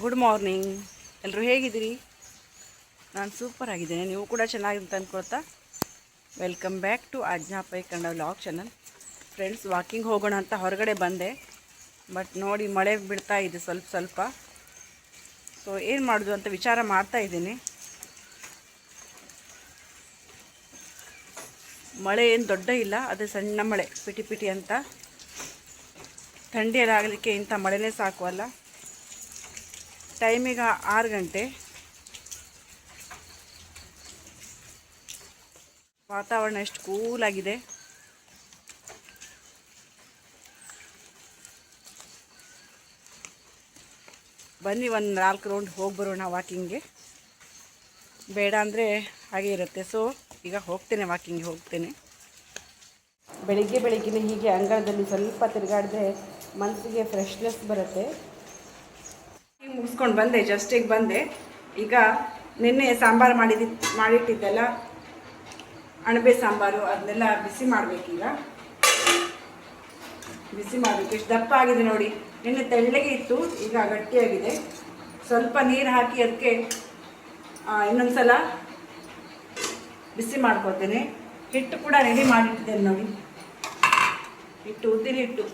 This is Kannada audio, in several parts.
Good morning. ಎಲ್ಲರೂ ಹೇಗಿದ್ದೀರಿ? ನಾನು ಸೂಪರ್ ಆಗಿದ್ದೇನೆ. ನೀವು ಕೂಡ ಚೆನ್ನಾಗಿದೆ ಅಂದ್ಕೊಳ್ತಾ welcome back to Agnya Pai Kannada vlog channel. Friends, walking ಹೋಗೋಣ ಅಂತ ಹೊರಗಡೆ ಬಂದೆ, ಬಟ್ ನೋಡಿ ಮಳೆ ಬಿಡ್ತಾ ಇದೆ ಸ್ವಲ್ಪ ಸ್ವಲ್ಪ. ಸೊ ಏನು ಮಾಡೋದು ಅಂತ ವಿಚಾರ ಮಾಡ್ತಾ ಇದ್ದೀನಿ. ಮಳೆ ಏನು ದೊಡ್ಡ ಇಲ್ಲ, ಅದೇ ಸಣ್ಣ ಮಳೆ, ಪಿಟಿ ಪಿಟಿ ಅಂತ. ಥಂಡಿ ಎಲ್ಲ ಆಗಲಿಕ್ಕೆ ಇಂಥ ಮಳೆನೇ ಸಾಕು ಅಲ್ಲ. ಟೈಮಿಗ 6 ಗಂಟೆ. ವಾತಾವರಣ ಎಷ್ಟು ಕೂಲಾಗಿದೆ. ಬನ್ನಿ ಒಂದು 4 ರೌಂಡ್ ಹೋಗಿ ಬರೋಣ ವಾಕಿಂಗ್ಗೆ. ಬೇಡ ಅಂದರೆ ಹಾಗೆ ಇರುತ್ತೆ. ಸೊ ಈಗ ವಾಕಿಂಗ್ಗೆ ಹೋಗ್ತೇನೆ. ಬೆಳಿಗ್ಗೆ ಹೀಗೆ ಅಂಗಳದಲ್ಲಿ ಸ್ವಲ್ಪ ತಿರುಗಾಡಿದ್ರೆ ಮನಸ್ಸಿಗೆ ಫ್ರೆಶ್ನೆಸ್ ಬರುತ್ತೆ. ಈಗ ಮುಗಿಸ್ಕೊಂಡು ಬಂದೆ, ಜಸ್ಟ್ ಈಗ ಬಂದೆ. ಈಗ ನಿನ್ನೆ ಸಾಂಬಾರು ಮಾಡಿಟ್ಟಿದ್ದೆಲ್ಲ ಅಣಬೆ ಸಾಂಬಾರು, ಅದನ್ನೆಲ್ಲ ಬಿಸಿ ಮಾಡಬೇಕೀಗ. ಬಿಸಿ ಮಾಡಬೇಕು. ಎಷ್ಟು ದಪ್ಪ ಆಗಿದೆ ನೋಡಿ. ನಿನ್ನೆ ತೆಳ್ಳಗೆ ಇತ್ತು, ಈಗ ಗಟ್ಟಿಯಾಗಿದೆ. ಸ್ವಲ್ಪ ನೀರು ಹಾಕಿ ಅದಕ್ಕೆ ಇನ್ನೊಂದು ಸಲ ಬಿಸಿ ಮಾಡ್ಕೊಳ್ತೇನೆ. ಹಿಟ್ಟು ಕೂಡ ರೆಡಿ ಮಾಡಿಟ್ಟಿದ್ದೇನೆ ನೋಡಿ. ಉದ್ದಿನ ಹಿಟ್ಟು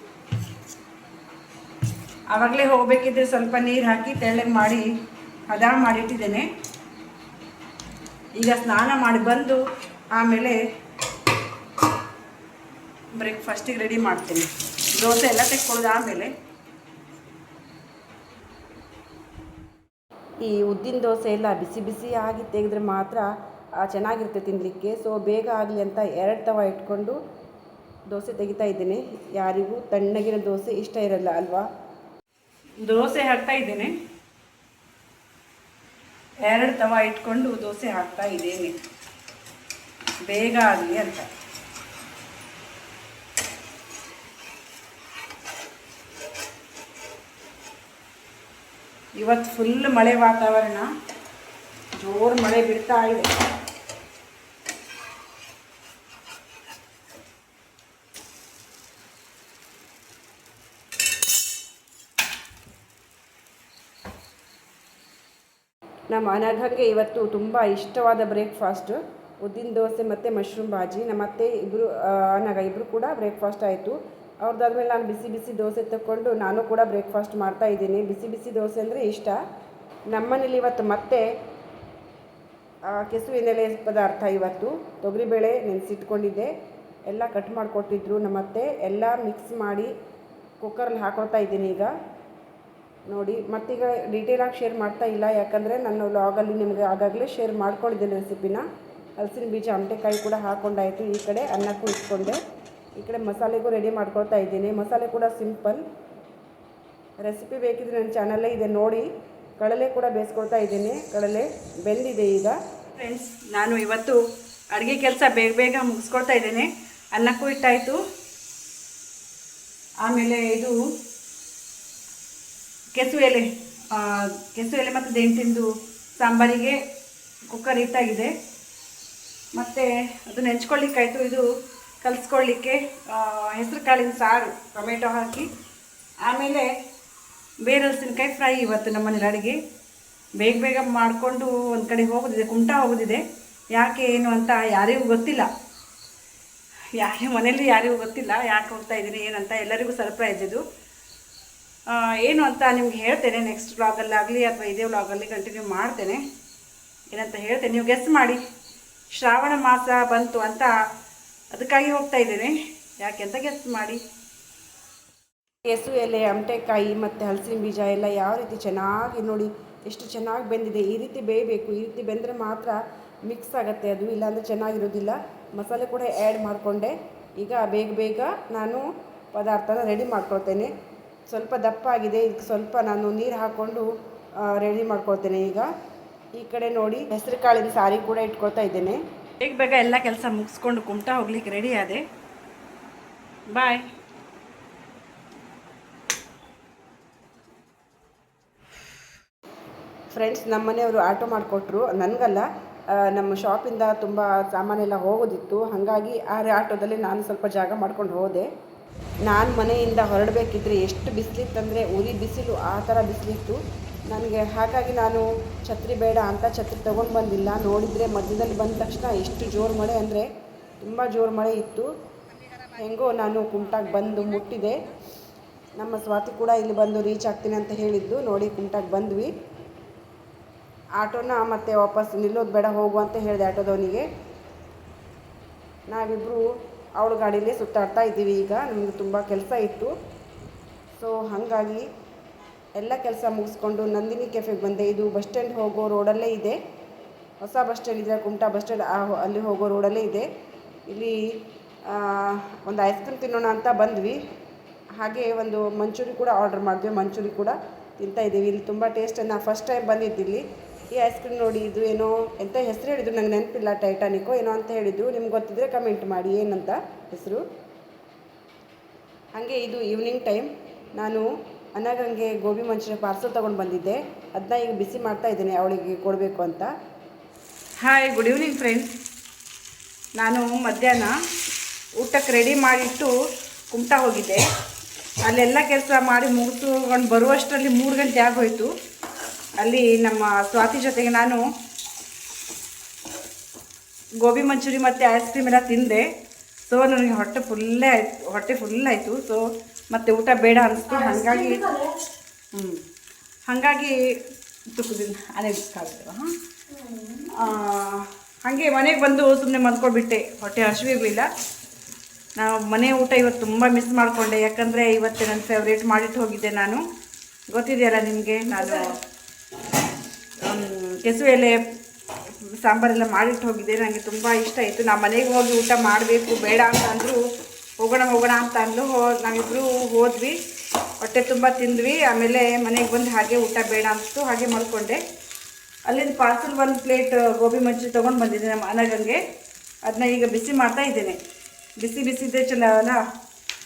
ಆವಾಗಲೇ ಹೋಗಬೇಕಿದ್ರೆ ಸ್ವಲ್ಪ ನೀರು ಹಾಕಿ ತೆಳ್ಳಗೆ ಮಾಡಿ ಹದ ಮಾಡಿಟ್ಟಿದ್ದೇನೆ. ಈಗ ಸ್ನಾನ ಮಾಡಿ ಬಂದು ಆಮೇಲೆ ಬ್ರೇಕ್ಫಾಸ್ಟಿಗೆ ರೆಡಿ ಮಾಡ್ತೀನಿ. ದೋಸೆ ಎಲ್ಲ ತೆಕ್ಕೊಳ್ಳೋದು ಆಮೇಲೆ. ಈ ಉದ್ದಿನ ದೋಸೆ ಎಲ್ಲ ಬಿಸಿ ಬಿಸಿ ಆಗಿ ತೆಗೆದ್ರೆ ಮಾತ್ರ ಚೆನ್ನಾಗಿರುತ್ತೆ ತಿನ್ನಲಿಕ್ಕೆ. ಸೊ ಬೇಗ ಆಗಲಿ ಅಂತ 2 ತವ ಇಟ್ಕೊಂಡು ದೋಸೆ ತೆಗಿತಾ ಇದ್ದೇನೆ. ಯಾರಿಗೂ ತಣ್ಣಗಿನ ದೋಸೆ ಇಷ್ಟ ಇರಲ್ಲ ಅಲ್ವಾ. ದೋಸೆ ಹಾಕ್ತಾ ಇದ್ದೇನೆ. 2 ತವ ಇಟ್ಕೊಂಡು ದೋಸೆ ಹಾಕ್ತಾ ಇದ್ದೇನೆ, ಬೇಗ ಆಗಲಿ ಅಂತ. ಇವತ್ತು ಫುಲ್ ಮಳೆ ವಾತಾವರಣ, ಜೋರು ಮಳೆ ಬಿಡ್ತಾ ಇದೆ. ನಮ್ಮ ಅನಘಗೆ ಇವತ್ತು ತುಂಬ ಇಷ್ಟವಾದ ಬ್ರೇಕ್ಫಾಸ್ಟ್ ಉದ್ದಿನ ದೋಸೆ ಮತ್ತು ಮಶ್ರೂಮ್ ಬಾಜಿ. ನಮ್ಮ ಅತ್ತೆ ಇಬ್ಬರು, ಅನಘ ಇಬ್ಬರು ಕೂಡ ಬ್ರೇಕ್ಫಾಸ್ಟ್ ಆಯಿತು. ಅವ್ರದ್ದಾದ್ಮೇಲೆ ನಾನು ಬಿಸಿ ಬಿಸಿ ದೋಸೆ ತಗೊಂಡು ನಾನು ಕೂಡ ಬ್ರೇಕ್ಫಾಸ್ಟ್ ಮಾಡ್ತಾ ಇದ್ದೀನಿ. ಬಿಸಿ ಬಿಸಿ ದೋಸೆ ಅಂದರೆ ಇಷ್ಟ. ನಮ್ಮನೇಲಿ ಇವತ್ತು ಮತ್ತೆ ಕೆಸುವಿನೆಲೆ ಪದಾರ್ಥ. ಇವತ್ತು ತೊಗರಿಬೇಳೆ ನೆನೆಸಿಟ್ಕೊಂಡಿದ್ದೆ, ಎಲ್ಲ ಕಟ್ ಮಾಡಿಕೊಟ್ಟಿದ್ರು ನಮ್ಮತ್ತೆ. ಎಲ್ಲ ಮಿಕ್ಸ್ ಮಾಡಿ ಕುಕ್ಕರಲ್ಲಿ ಹಾಕೊಳ್ತಾ ಇದ್ದೀನಿ ಈಗ ನೋಡಿ. ಮತ್ತೀಗ ಡೀಟೇಲಾಗಿ ಶೇರ್ ಮಾಡ್ತಾ ಇಲ್ಲ, ಯಾಕಂದರೆ ನನ್ನ ವ್ಲಾಗಲ್ಲಿ ನಿಮಗೆ ಆಗಾಗಲೇ ಶೇರ್ ಮಾಡ್ಕೊಂಡಿದ್ದೇನೆ ರೆಸಿಪಿನ. ಹಲಸಿನ ಬೀಜ ಆಮಟೆಕಾಯಿ ಕೂಡ ಹಾಕ್ಕೊಂಡಾಯಿತು. ಈ ಕಡೆ ಅನ್ನಕ್ಕೂ ಇಟ್ಕೊಂಡೆ, ಈ ಕಡೆ ಮಸಾಲೆಗೂ ರೆಡಿ ಮಾಡ್ಕೊಳ್ತಾ ಇದ್ದೀನಿ. ಮಸಾಲೆ ಕೂಡ ಸಿಂಪಲ್. ರೆಸಿಪಿ ಬೇಕಿದ್ರೆ ನನ್ನ ಚಾನಲ್ಲೇ ಇದೆ ನೋಡಿ. ಕಡಲೆ ಕೂಡ ಬೇಯಿಸ್ಕೊಳ್ತಾ ಇದ್ದೀನಿ. ಕಡಲೆ ಬೆಂದಿದೆ ಈಗ. ಫ್ರೆಂಡ್ಸ್, ನಾನು ಇವತ್ತು ಅಡುಗೆ ಕೆಲಸ ಬೇಗ ಮುಗಿಸ್ಕೊಳ್ತಾ ಇದ್ದೇನೆ. ಅನ್ನಕ್ಕೂ ಇಟ್ಟಾಯಿತು. ಆಮೇಲೆ ಇದು ಕೆಸು ಎಲೆ ಮತ್ತು ದೇಂಟಿಂದು ಸಾಂಬಾರಿಗೆ ಕುಕ್ಕರ್ ಇಟ್ಟಾಗಿದೆ. ಮತ್ತು ಅದು ನೆಂಚ್ಕೊಳ್ಳಿಕ್ಕಾಯಿತು. ಇದು ಕಲಿಸ್ಕೊಳ್ಳಿಕ್ಕೆ ಹೆಸರು ಕಾಳಿನ ಸಾರು, ಟೊಮೆಟೊ ಹಾಕಿ. ಆಮೇಲೆ ಬೇರೆ ಹಲಸಿನಕಾಯಿ ಫ್ರೈ. ಇವತ್ತು ನಮ್ಮನೇಲಿ ಅಡುಗೆ ಬೇಗ ಮಾಡಿಕೊಂಡು ಒಂದು ಕಡೆ ಹೋಗೋದಿದೆ, ಕುಮಟಾ ಹೋಗೋದಿದೆ. ಯಾಕೆ ಏನು ಅಂತ ಯಾರಿಗೂ ಗೊತ್ತಿಲ್ಲ, ಮನೇಲಿ ಯಾರಿಗೂ ಗೊತ್ತಿಲ್ಲ ಯಾಕೆ ಹೋಗ್ತಾ ಇದ್ದೀನಿ ಏನಂತ. ಎಲ್ಲರಿಗೂ ಸರ್ಪ್ರೈಸ್ ಇದು. ಏನು ಅಂತ ನಿಮ್ಗೆ ಹೇಳ್ತೇನೆ ನೆಕ್ಸ್ಟ್ ವ್ಲಾಗಲ್ಲಾಗಲಿ ಅಥವಾ ಇದೇ ವ್ಲಾಗಲ್ಲಿ ಕಂಟಿನ್ಯೂ ಮಾಡ್ತೇನೆ. ಏನಂತ ಹೇಳ್ತೇನೆ, ನೀವು ಗೆಸ್ ಮಾಡಿ. ಶ್ರಾವಣ ಮಾಸ ಬಂತು ಅಂತ ಅದಕ್ಕಾಗಿ ಹೋಗ್ತಾ ಇದ್ದೇನೆ. ಯಾಕೆ ಅಂತ ಗೆಸ್ ಮಾಡಿ. ಕೆಸು ಎಲೆ, ಆಮಟೆಕಾಯಿ ಮತ್ತು ಹಲಸಿನ ಬೀಜ ಎಲ್ಲ ಯಾವ ರೀತಿ ಚೆನ್ನಾಗಿ ನೋಡಿ, ಎಷ್ಟು ಚೆನ್ನಾಗಿ ಬೆಂದಿದೆ. ಈ ರೀತಿ ಬೇಯಬೇಕು. ಈ ರೀತಿ ಬೆಂದರೆ ಮಾತ್ರ ಮಿಕ್ಸ್ ಆಗುತ್ತೆ ಅದು, ಇಲ್ಲಾಂದರೆ ಚೆನ್ನಾಗಿರೋದಿಲ್ಲ. ಮಸಾಲೆ ಕೂಡ ಆ್ಯಡ್ ಮಾಡಿಕೊಂಡೆ. ಈಗ ಬೇಗ ನಾನು ಪದಾರ್ಥನ ರೆಡಿ ಮಾಡ್ಕೊಳ್ತೇನೆ. ಸ್ವಲ್ಪ ದಪ್ಪ ಆಗಿದೆ, ಇದಕ್ಕೆ ಸ್ವಲ್ಪ ನಾನು ನೀರು ಹಾಕ್ಕೊಂಡು ರೆಡಿ ಮಾಡ್ಕೊಳ್ತೇನೆ. ಈಗ ಈ ಕಡೆ ನೋಡಿ ಹೆಸರು ಕಾಳಿನ ಸಾರಿ ಕೂಡ ಇಟ್ಕೊಳ್ತಾ ಇದ್ದೇನೆ. ಬೇಗ ಎಲ್ಲ ಕೆಲಸ ಮುಗಿಸ್ಕೊಂಡು ಕುಮಟಾ ಹೋಗ್ಲಿಕ್ಕೆ ರೆಡಿ ಆದೆ. ಬಾಯ್. ಫ್ರೆಂಡ್ಸ್, ನಮ್ಮ ಮನೆಯವರು ಆಟೋ ಮಾಡಿಕೊಟ್ರು, ನನಗಲ್ಲ. ನಮ್ಮ ಶಾಪಿಂದ ತುಂಬ ಸಾಮಾನೆಲ್ಲ ಹೋಗೋದಿತ್ತು. ಹಾಗಾಗಿ ಆ ಆಟೋದಲ್ಲಿ ನಾನು ಸ್ವಲ್ಪ ಜಾಗ ಮಾಡ್ಕೊಂಡು ಹೋದೆ. ನಾನು ಮನೆಯಿಂದ ಹೊರಡಬೇಕಿದ್ರೆ ಎಷ್ಟು ಬಿಸಿಲಿತ್ತಂದರೆ ಉರಿ ಬಿಸಿಲು, ಆ ಥರ ಬಿಸಿಲಿತ್ತು. ನನಗೆ ಹಾಗಾಗಿ ನಾನು ಛತ್ರಿ ಬೇಡ ಅಂತ ಛತ್ರಿ ತೊಗೊಂಡು ಬಂದಿಲ್ಲ. ನೋಡಿದರೆ ಮಧ್ಯದಲ್ಲಿ ಬಂದ ತಕ್ಷಣ ಎಷ್ಟು ಜೋರು ಮಳೆ ಅಂದರೆ ತುಂಬ ಜೋರು ಮಳೆ ಇತ್ತು. ಹೆಂಗೋ ನಾನು ಕುಮಟಾಗೆ ಬಂದು ಮುಟ್ಟಿದೆ. ನಮ್ಮ ಸ್ವಾತಿ ಕೂಡ ಇಲ್ಲಿ ಬಂದು ರೀಚ್ ಆಗ್ತೀನಿ ಅಂತ ಹೇಳಿದ್ದು. ನೋಡಿ ಕುಮಟಾಗೆ ಬಂದ್ವಿ. ಆಟೋನ ಮತ್ತೆ ವಾಪಸ್ ನಿಲ್ಲೋದು ಬೇಡ ಹೋಗು ಅಂತ ಹೇಳಿದೆ ಆಟೋದವನಿಗೆ. ನಾವಿಬ್ಬರು ಅವಳ ಗಾಡೀಲೇ ಸುತ್ತಾಡ್ತಾ ಇದ್ದೀವಿ. ಈಗ ನಮಗೆ ತುಂಬ ಕೆಲಸ ಇತ್ತು. ಸೊ ಹಾಗಾಗಿ ಎಲ್ಲ ಕೆಲಸ ಮುಗಿಸ್ಕೊಂಡು ನಂದಿನಿ ಕೆಫೆಗೆ ಬಂದೆ. ಇದು ಬಸ್ ಸ್ಟ್ಯಾಂಡ್ ಹೋಗೋ ರೋಡಲ್ಲೇ ಇದೆ. ಹೊಸ ಬಸ್ ಸ್ಟ್ಯಾಂಡ್ ಇದೆ, ಕುಮಟಾ ಬಸ್ ಸ್ಟ್ಯಾಂಡ್ ಅಲ್ಲಿ ಹೋಗೋ ರೋಡಲ್ಲೇ ಇದೆ. ಇಲ್ಲಿ ಒಂದು ಐಸ್ ಕ್ರೀಮ್ ತಿನ್ನೋಣ ಅಂತ ಬಂದ್ವಿ. ಹಾಗೆ ಒಂದು ಮಂಚೂರಿ ಕೂಡ ಆರ್ಡರ್ ಮಾಡಿದ್ವಿ. ಮಂಚೂರಿ ಕೂಡ ತಿಂತಾಯಿದ್ದೀವಿ. ಇಲ್ಲಿ ತುಂಬ ಟೇಸ್ಟನ್ನು ಫಸ್ಟ್ ಟೈಮ್ ಬಂದಿದ್ದಿಲ್ಲಿ. ಈ ಐಸ್ ಕ್ರೀಮ್ ನೋಡಿ, ಇದು ಏನೋ ಎಂಥ ಹೆಸರು ಹೇಳಿದ್ರು ನಂಗೆ ನೆನಪಿಲ್ಲ, ಟೈಟಾನಿಕೋ ಏನೋ ಅಂತ ಹೇಳಿದ್ದು. ನಿಮ್ಗೆ ಗೊತ್ತಿದ್ದರೆ ಕಮೆಂಟ್ ಮಾಡಿ ಏನಂತ ಹೆಸರು. ಹಾಗೆ ಇದು ಈವ್ನಿಂಗ್ ಟೈಮ್. ನಾನು ಅನಗಂಗೆ ಗೋಬಿ ಮಂಚೂರಿ ಪಾರ್ಸಲ್ ತೊಗೊಂಡು ಬಂದಿದ್ದೆ. ಅದನ್ನ ಈಗ ಬಿಸಿ ಮಾಡ್ತಾ ಇದ್ದೇನೆ ಅವಳಿಗೆ ಕೊಡಬೇಕು ಅಂತ. Hi, good evening friends. ನಾನು ಮಧ್ಯಾಹ್ನ ಊಟಕ್ಕೆ ರೆಡಿ ಮಾಡಿಟ್ಟು ಕುಮಟಾ ಹೋಗಿದ್ದೆ. ಅಲ್ಲೆಲ್ಲ ಕೆಲಸ ಮಾಡಿ ಮುಗಿಸ್ಕೊಂಡು ಬರುವಷ್ಟರಲ್ಲಿ 3 ಗಂಟೆ ಆಗೋಯಿತು. ಅಲ್ಲಿ ನಮ್ಮ ಸ್ವಾತಿ ಜೊತೆಗೆ ನಾನು ಗೋಬಿ ಮಂಚೂರಿ ಮತ್ತು ಐಸ್ ಕ್ರೀಮ್ ಎಲ್ಲ ತಿಂದೆ. ಸೊ ನನಗೆ ಹೊಟ್ಟೆ ಫುಲ್ಲಾಯಿತು. ಸೊ ಮತ್ತು ಊಟ ಬೇಡ ಅನಿಸ್ತು. ಹಾಗಾಗಿ ತುಕ್ಕದಿಲ್ಲ ಹಾಗೆ ಮನೆಗೆ ಬಂದು ಸುಮ್ಮನೆ ಮಲ್ಕೊಬಿಟ್ಟೆ. ಹೊಟ್ಟೆ ಹಸಿವಿರಲಿಲ್ಲ. ನಾವು ಮನೆ ಊಟ ಇವತ್ತು ತುಂಬ ಮಿಸ್ ಮಾಡಿಕೊಂಡೆ. ಯಾಕಂದರೆ ಇವತ್ತು ನನ್ನ ಫೇವ್ರೇಟ್ ಮಾಡಿಟ್ಟು ಹೋಗಿದ್ದೆ ನಾನು. ಗೊತ್ತಿದೆಯಲ್ಲ ನಿಮಗೆ, ನಾನು ಕೆಸುವೆ ಎಲೆ ಸಾಂಬಾರೆಲ್ಲ ಮಾಡಿಟ್ಟು ಹೋಗಿದ್ದೆ. ನನಗೆ ತುಂಬ ಇಷ್ಟ ಆಯಿತು. ನಾವು ಮನೆಗೆ ಹೋಗಿ ಊಟ ಮಾಡಬೇಕು ಬೇಡ ಅಂತ ಅಂದರು. ಹೋಗೋಣ ಅಂತ ಅಂದು ನಾವಿಬ್ಬರು ಹೋದ್ವಿ. ಹೊಟ್ಟೆ ತುಂಬ ತಿಂದ್ವಿ. ಆಮೇಲೆ ಮನೆಗೆ ಬಂದು ಹಾಗೆ ಊಟ ಬೇಡ ಅನಿಸ್ತು, ಹಾಗೆ ಮಲ್ಕೊಂಡೆ. ಅಲ್ಲಿಂದ ಪಾರ್ಸಲ್ 1 ಪ್ಲೇಟ್ ಗೋಬಿ ಮಂಚೂರಿ ತೊಗೊಂಡು ಬಂದಿದ್ದೆ ನಮ್ಮ ಅನಗಂಗೆ. ಅದನ್ನ ಈಗ ಬಿಸಿ ಮಾಡ್ತಾ ಇದ್ದೇನೆ. ಬಿಸಿದೆ ಚಲೋ ಅಲ್ಲ.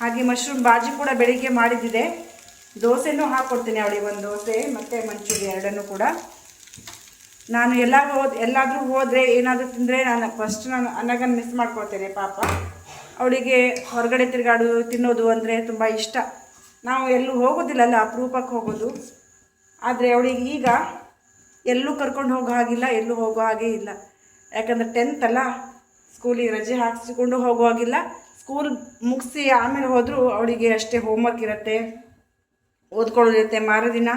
ಹಾಗೆ ಮಶ್ರೂಮ್ ಬಾಜಿ ಕೂಡ ಬೆಳಿಗ್ಗೆ ಮಾಡಿದ್ದಿದೆ. ದೋಸೆನೂ ಹಾಕ್ಕೊಡ್ತೀನಿ ಅವಳಿಗೆ, 1 ದೋಸೆ ಮತ್ತು ಮಂಚೂರಿ ಎರಡನ್ನೂ ಕೂಡ. ನಾನು ಎಲ್ಲಾದರೂ ಹೋದರೆ ಏನಾದರೂ ತಿಂದರೆ ನಾನು ಅನಗನ್ ಮಿಸ್ ಮಾಡ್ಕೊಳ್ತೇನೆ ಪಾಪ. ಅವಳಿಗೆ ಹೊರಗಡೆ ತಿನ್ನೋದು ಅಂದರೆ ತುಂಬ ಇಷ್ಟ. ನಾವು ಎಲ್ಲೂ ಹೋಗೋದಿಲ್ಲಲ್ಲ, ಅಪರೂಪಕ್ಕೆ ಹೋಗೋದು. ಆದರೆ ಅವಳಿಗೆ ಈಗ ಎಲ್ಲೂ ಕರ್ಕೊಂಡು ಹೋಗೋ ಹಾಗಿಲ್ಲ, ಎಲ್ಲೂ ಹೋಗೋ ಹಾಗೆ ಇಲ್ಲ. ಯಾಕಂದರೆ 10th ಅಲ್ಲ, ಸ್ಕೂಲಿಗೆ ರಜೆ ಹಾಕಿಸಿಕೊಂಡು ಹೋಗೋ ಹಾಗಿಲ್ಲ. ಸ್ಕೂಲ್ ಮುಗಿಸಿ ಆಮೇಲೆ ಹೋದರೂ ಅವಳಿಗೆ ಅಷ್ಟೇ ಹೋಮ್ವರ್ಕ್ ಇರುತ್ತೆ, ಓದ್ಕೊಳ್ಳೋದಿರುತ್ತೆ ಮಾರದಿನ.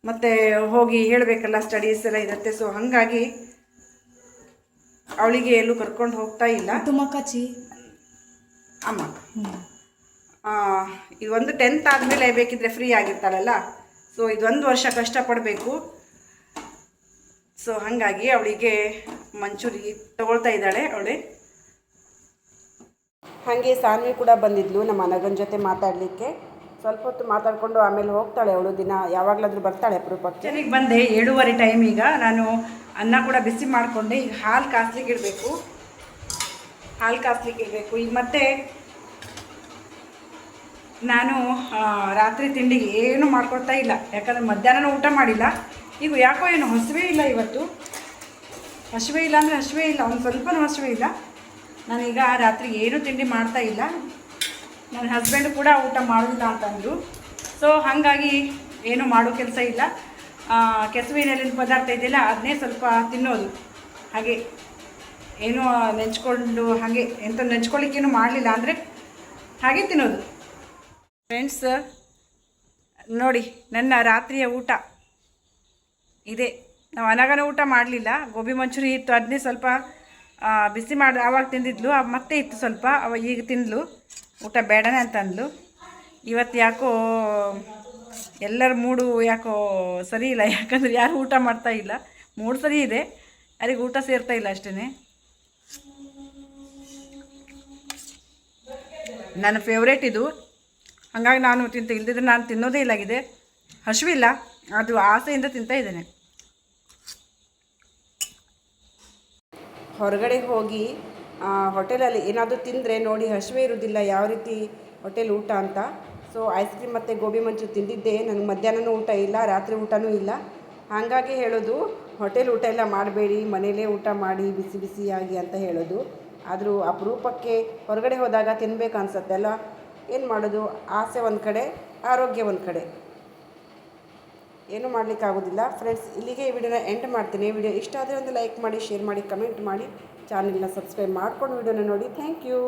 ಮತ್ತು ಹೋಗಿ ಹೇಳಬೇಕಲ್ಲ, ಸ್ಟಡೀಸ್ ಎಲ್ಲ ಇರುತ್ತೆ. ಸೊ ಹಾಗಾಗಿ ಅವಳಿಗೆ ಎಲ್ಲೂ ಕರ್ಕೊಂಡು ಹೋಗ್ತಾ ಇಲ್ಲ. ತುಮಕಚಿ ಅಮ್ಮ ಇದೊಂದು 10th ಆದಮೇಲೆ ಬೇಕಿದ್ರೆ ಫ್ರೀ ಆಗಿರ್ತಾಳಲ್ಲ. ಸೊ ಇದೊಂದು ವರ್ಷ ಕಷ್ಟಪಡಬೇಕು. ಸೊ ಹಾಗಾಗಿ ಅವಳಿಗೆ ಮಂಚೂರಿ ತಗೊಳ್ತಾ ಇದ್ದಾಳೆ ಅವಳೆ. ಹಾಗೆ ಸಾನ್ವಿ ಕೂಡ ಬಂದಿದ್ಲು ನಮ್ಮ ಅನಗನ ಜೊತೆ ಮಾತಾಡಲಿಕ್ಕೆ. ಸ್ವಲ್ಪ ಹೊತ್ತು ಮಾತಾಡಿಕೊಂಡು ಆಮೇಲೆ ಹೋಗ್ತಾಳೆ ಅವಳು. ದಿನ ಯಾವಾಗಲಾದರೂ ಬರ್ತಾಳೆ ಅಪರೂಪಕ್ಕೆ. ಚೆನ್ನಾಗಿ ಬಂದೆ. 7:30 ಟೈಮ್. ಈಗ ನಾನು ಅನ್ನ ಕೂಡ ಬಿಸಿ ಮಾಡಿಕೊಂಡೆ. ಈಗ ಹಾಲು ಕಾಸ್ಲಿಕ್ಕೆ ಇಡಬೇಕು. ಈಗ ಮತ್ತೆ ನಾನು ರಾತ್ರಿ ತಿಂಡಿಗೆ ಏನೂ ಮಾಡ್ಕೊಳ್ತಾ ಇಲ್ಲ. ಯಾಕಂದರೆ ಮಧ್ಯಾಹ್ನ ಊಟ ಮಾಡಿಲ್ಲ. ಈಗ ಯಾಕೋ ಏನು ಹಸಿವೆ ಇಲ್ಲ ಇವತ್ತು. ಹಸಿವೆ ಇಲ್ಲ ಒಂದು ಸ್ವಲ್ಪನೂ ಹಸಿವೆ ಇಲ್ಲ. ನಾನೀಗ ರಾತ್ರಿ ಏನೂ ತಿಂಡಿ ಮಾಡ್ತಾ ಇಲ್ಲ. ನನ್ನ ಹಸ್ಬೆಂಡ್ ಕೂಡ ಊಟ ಮಾಡೋದಿಲ್ಲ ಅಂತಂದರು. ಸೊ ಹಾಗಾಗಿ ಏನೂ ಮಾಡೋ ಕೆಲಸ ಇಲ್ಲ. ಕೆಸುವಿನಲ್ಲಿ ಪದಾರ್ಥ ಇದೆಯಲ್ಲ ಅದನ್ನೇ ಸ್ವಲ್ಪ ತಿನ್ನೋದು. ಹಾಗೆ ಏನೂ ನೆಂಚ್ಕೊಂಡು ಹಾಗೆ ಎಂಥ ನೆಂಚ್ಕೊಳ್ಳಿಕ್ಕೇನು ಮಾಡಲಿಲ್ಲ, ಅಂದರೆ ಹಾಗೆ ತಿನ್ನೋದು. ಫ್ರೆಂಡ್ಸ್ ನೋಡಿ, ನನ್ನ ರಾತ್ರಿಯ ಊಟ ಇದೆ. ನಾವು ಅನಗನ ಊಟ ಮಾಡಲಿಲ್ಲ. ಗೋಬಿ ಮಂಚೂರಿ ಇತ್ತು, ಅದನ್ನೇ ಸ್ವಲ್ಪ ಬಿಸಿ ಮಾಡಿ ಆವಾಗ ತಿಂದಿದ್ಲು. ಮತ್ತೆ ಇತ್ತು ಸ್ವಲ್ಪ, ಈಗ ತಿಂದಳು. ಊಟ ಬೇಡನೇ ಅಂತ ಅಂದ್ಲು. ಇವತ್ತು ಯಾಕೋ ಎಲ್ಲರ ಮೂಡು ಯಾಕೋ ಸರಿ ಇಲ್ಲ. ಯಾಕಂದರೆ ಯಾರು ಊಟ ಮಾಡ್ತಾ ಇಲ್ಲ. ಮೂಡ್ ಸರಿ ಇದೆ, ಯಾರಿಗೆ ಊಟ ಸೇರ್ತಾ ಇಲ್ಲ ಅಷ್ಟೇ. ನನ್ನ ಫೇವ್ರೇಟ್ ಇದು. ಹಾಗಾಗಿ ನಾನು ಇಲ್ದಿದ್ರೆ ನಾನು ತಿನ್ನೋದೇ ಇಲ್ಲಾಗಿದೆ. ಹಸಿವಿಲ್ಲ, ಅದು ಆಸೆಯಿಂದ ತಿಂತಾ ಇದ್ದೇನೆ. ಹೊರಗಡೆ ಹೋಗಿ ಹೋಟೆಲಲ್ಲಿ ಏನಾದರೂ ತಿಂದರೆ ನೋಡಿ ಹಸಿವೆ ಇರೋದಿಲ್ಲ, ಯಾವ ರೀತಿ ಹೋಟೆಲ್ ಊಟ ಅಂತ. ಸೊ ಐಸ್ ಕ್ರೀಮ್ ಮತ್ತು ಗೋಬಿ ಮಂಚೂರಿ ತಿಂದಿದ್ದೆ. ನನಗೆ ಮಧ್ಯಾಹ್ನನೂ ಊಟ ಇಲ್ಲ, ರಾತ್ರಿ ಊಟನೂ ಇಲ್ಲ. ಹಾಗಾಗಿ ಹೇಳೋದು ಹೋಟೆಲ್ ಊಟ ಎಲ್ಲ ಮಾಡಬೇಡಿ, ಮನೇಲೇ ಊಟ ಮಾಡಿ ಬಿಸಿ ಬಿಸಿಯಾಗಿ ಅಂತ ಹೇಳೋದು. ಆದರೂ ಅಪರೂಪಕ್ಕೆ ಹೊರಗಡೆ ಹೋದಾಗ ತಿನ್ಬೇಕು ಅನ್ಸುತ್ತೆ ಅಲ್ಲ. ಏನು ಮಾಡೋದು, ಆಸೆ ಒಂದು ಕಡೆ, ಆರೋಗ್ಯ ಒಂದು ಕಡೆ. ಏನೂ ಮಾಡಲಿಕ್ಕಾಗೋದಿಲ್ಲ. ಫ್ರೆಂಡ್ಸ್, ಇಲ್ಲಿಗೆ ಈ ವಿಡಿಯೋನ ಎಂಡ್ ಮಾಡ್ತೀನಿ. ವಿಡಿಯೋ ಇಷ್ಟ ಆದರೆ ಒಂದು ಲೈಕ್ ಮಾಡಿ, ಶೇರ್ ಮಾಡಿ, ಕಮೆಂಟ್ ಮಾಡಿ, ಚಾನಲ್ನ ಸಬ್ಸ್ಕ್ರೈಬ್ ಮಾಡ್ಕೊಂಡು ವಿಡಿಯೋನ ನೋಡಿ. Thank you.